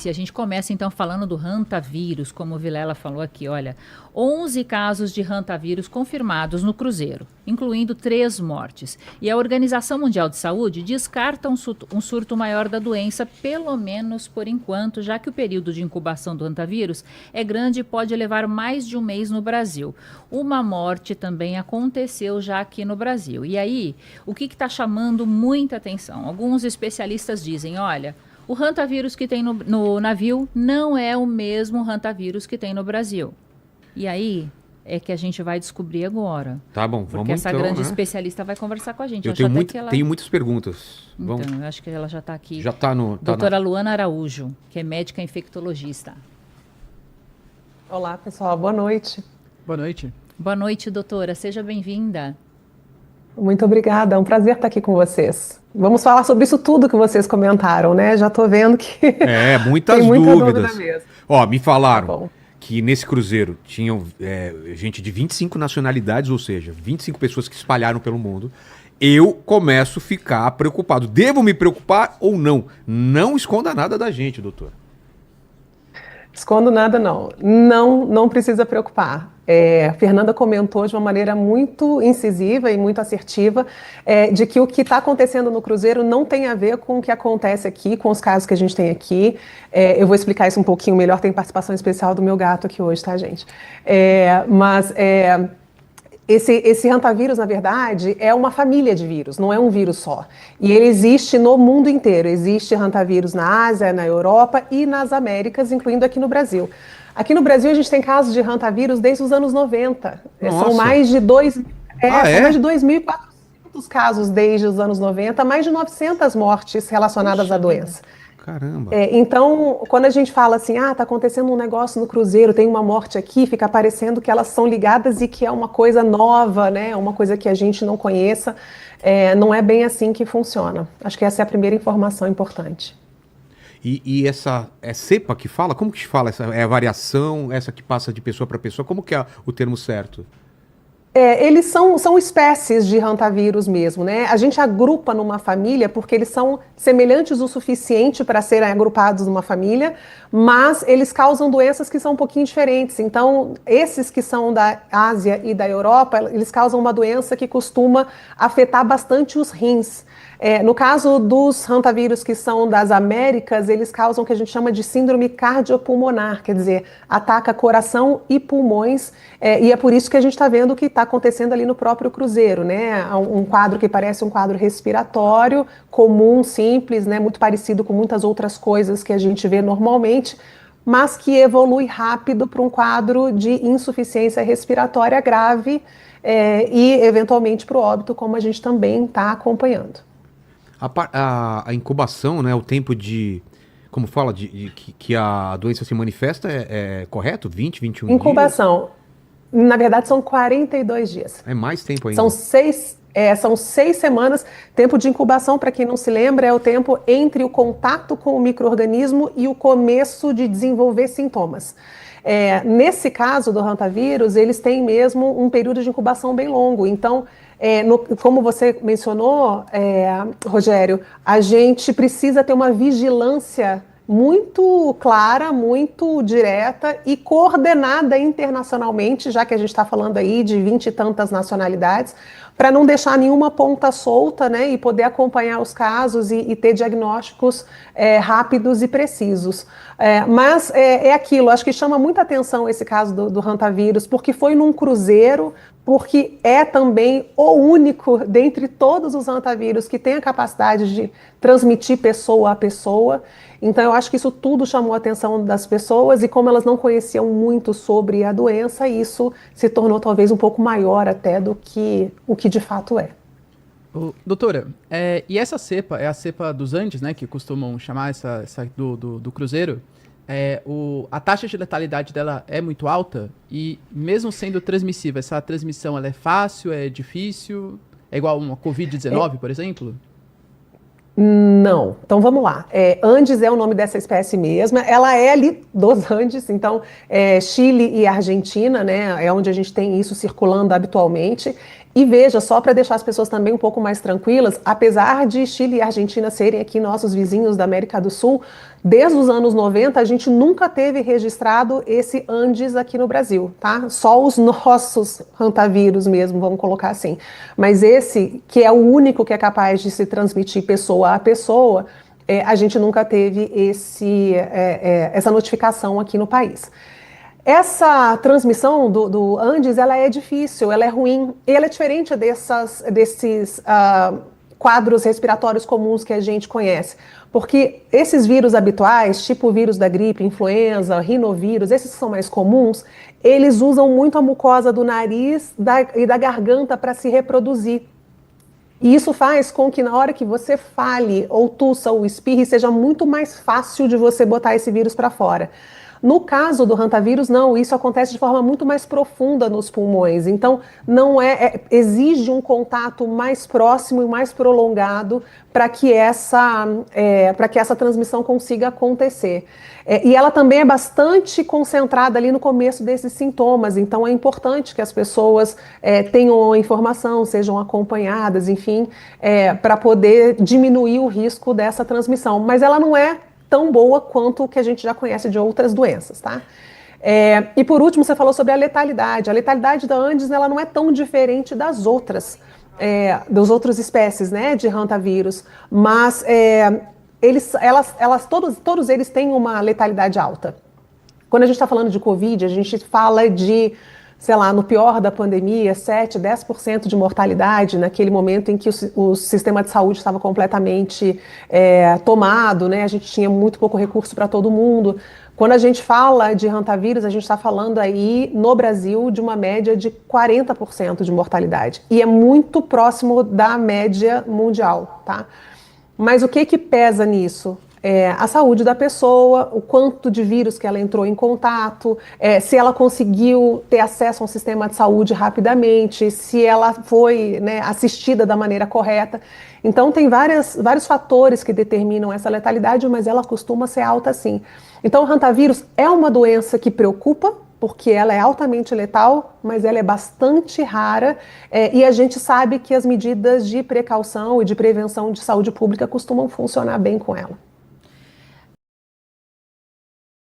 notícia. A gente começa então falando do hantavírus, como o Vilela falou aqui, olha, 11 casos de hantavírus confirmados no Cruzeiro, incluindo 3 mortes. E a Organização Mundial de Saúde descarta um surto maior da doença, pelo menos por enquanto, já que o período de incubação do hantavírus é grande e pode levar mais de um mês no Brasil. Uma morte também aconteceu já aqui no Brasil. E aí, o que está chamando muita atenção? Alguns especialistas dizem, olha, o hantavírus que tem no navio não é o mesmo hantavírus que tem no Brasil. E aí é que a gente vai descobrir agora. Tá bom, porque vamos essa então, grande né? especialista vai conversar com a gente. Eu tenho muitas perguntas. Então, eu acho que ela já está aqui. Já está no... Doutora Luana Araújo, que é médica infectologista. Olá, pessoal. Boa noite. Boa noite. Boa noite, doutora. Seja bem-vinda. Muito obrigada. É um prazer estar aqui com vocês. Vamos falar sobre isso tudo que vocês comentaram, né? Já estou vendo que muitas tem muita dúvidas. dúvida mesmo. Ó, me falaram Tá bom. que nesse cruzeiro tinham gente de 25 nacionalidades, ou seja, 25 pessoas que espalharam pelo mundo. Eu começo a ficar preocupado. Devo me preocupar ou não? Não esconda nada da gente, doutora. Escondo nada, não. Não precisa preocupar. A Fernanda comentou de uma maneira muito incisiva e muito assertiva de que o que está acontecendo no Cruzeiro não tem a ver com o que acontece aqui, com os casos que a gente tem aqui. Eu vou explicar isso um pouquinho melhor, tem participação especial do meu gato aqui hoje, tá, gente? Esse hantavírus, na verdade, é uma família de vírus, não é um vírus só. E ele existe no mundo inteiro. Existe hantavírus na Ásia, na Europa e nas Américas, incluindo aqui no Brasil. Aqui no Brasil, a gente tem casos de hantavírus desde os anos 90. São mais de 2.400 casos desde os anos 90, mais de 900 mortes relacionadas à doença. Caramba. Então, quando a gente fala assim, tá acontecendo um negócio no Cruzeiro, tem uma morte aqui, fica parecendo que elas são ligadas e que é uma coisa nova, né? Uma coisa que a gente não conheça. Não é bem assim que funciona. Acho que essa é a primeira informação importante. E essa cepa que fala? Como que se fala? É a variação, essa que passa de pessoa para pessoa? Como que é o termo certo? Eles são espécies de hantavírus mesmo, né? A gente agrupa numa família porque eles são semelhantes o suficiente para serem agrupados numa família, mas eles causam doenças que são um pouquinho diferentes. Então, esses que são da Ásia e da Europa, eles causam uma doença que costuma afetar bastante os rins. No caso dos hantavírus que são das Américas, eles causam o que a gente chama de síndrome cardiopulmonar, quer dizer, ataca coração e pulmões, e é por isso que a gente está vendo o que está acontecendo ali no próprio Cruzeiro, né? Um quadro que parece um quadro respiratório, comum, simples, né? Muito parecido com muitas outras coisas que a gente vê normalmente, mas que evolui rápido para um quadro de insuficiência respiratória grave e, eventualmente, para o óbito, como a gente também está acompanhando. A incubação, né, o tempo de... Como fala? Que a doença se manifesta é correto? 20, 21 dias? Incubação. Na verdade, são 42 dias. É mais tempo ainda. São 6 semanas. Tempo de incubação, para quem não se lembra, é o tempo entre o contato com o micro-organismo e o começo de desenvolver sintomas. Nesse caso do hantavírus, eles têm mesmo um período de incubação bem longo. Então, como você mencionou, Rogério, a gente precisa ter uma vigilância muito clara, muito direta e coordenada internacionalmente, já que a gente está falando aí de 20 e tantas nacionalidades, para não deixar nenhuma ponta solta, né, e poder acompanhar os casos e ter diagnósticos rápidos e precisos. Mas é aquilo, acho que chama muita atenção esse caso do hantavírus, porque foi num cruzeiro, porque é também o único dentre todos os hantavírus que tem a capacidade de transmitir pessoa a pessoa. Então, eu acho que isso tudo chamou a atenção das pessoas e como elas não conheciam muito sobre a doença, isso se tornou talvez um pouco maior até do que o que de fato é. Doutora, e essa cepa, é a cepa dos Andes, né, que costumam chamar essa do Cruzeiro, a taxa de letalidade dela é muito alta e mesmo sendo transmissível, essa transmissão ela é fácil, é difícil, é igual uma Covid-19, por exemplo? Não. Então vamos lá. Andes é o nome dessa espécie mesma. Ela é ali dos Andes, então Chile e Argentina, né? É onde a gente tem isso circulando habitualmente. E veja, só para deixar as pessoas também um pouco mais tranquilas, apesar de Chile e Argentina serem aqui nossos vizinhos da América do Sul, desde os anos 90 a gente nunca teve registrado esse Andes aqui no Brasil, tá? Só os nossos hantavírus mesmo, vamos colocar assim. Mas esse, que é o único que é capaz de se transmitir pessoa a pessoa, a gente nunca teve essa notificação aqui no país. Essa transmissão do Andes, ela é difícil, ela é ruim, e ela é diferente desses quadros respiratórios comuns que a gente conhece. Porque esses vírus habituais, tipo o vírus da gripe, influenza, rinovírus, esses que são mais comuns, eles usam muito a mucosa do nariz e da garganta para se reproduzir. E isso faz com que na hora que você fale, ou tussa, ou espirre, seja muito mais fácil de você botar esse vírus para fora. No caso do hantavírus, não, isso acontece de forma muito mais profunda nos pulmões. Então, não exige um contato mais próximo e mais prolongado para que essa transmissão consiga acontecer. E ela também é bastante concentrada ali no começo desses sintomas. Então, é importante que as pessoas tenham informação, sejam acompanhadas, enfim, para poder diminuir o risco dessa transmissão. Mas ela não é tão boa quanto o que a gente já conhece de outras doenças, tá? E por último, você falou sobre a letalidade. A letalidade da Andes, ela não é tão diferente das outras espécies, né, de hantavírus, mas todos eles têm uma letalidade alta. Quando a gente está falando de Covid, a gente fala de, sei lá, no pior da pandemia, 7, 10% de mortalidade naquele momento em que o sistema de saúde estava completamente tomado, né? A gente tinha muito pouco recurso para todo mundo. Quando a gente fala de hantavírus, a gente está falando aí, no Brasil, de uma média de 40% de mortalidade. E é muito próximo da média mundial, tá? Mas o que pesa nisso? A saúde da pessoa, o quanto de vírus que ela entrou em contato, se ela conseguiu ter acesso a um sistema de saúde rapidamente, se ela foi, né, assistida da maneira correta. Então, tem vários fatores que determinam essa letalidade, mas ela costuma ser alta sim. Então, o hantavírus é uma doença que preocupa, porque ela é altamente letal, mas ela é bastante rara, e a gente sabe que as medidas de precaução e de prevenção de saúde pública costumam funcionar bem com ela.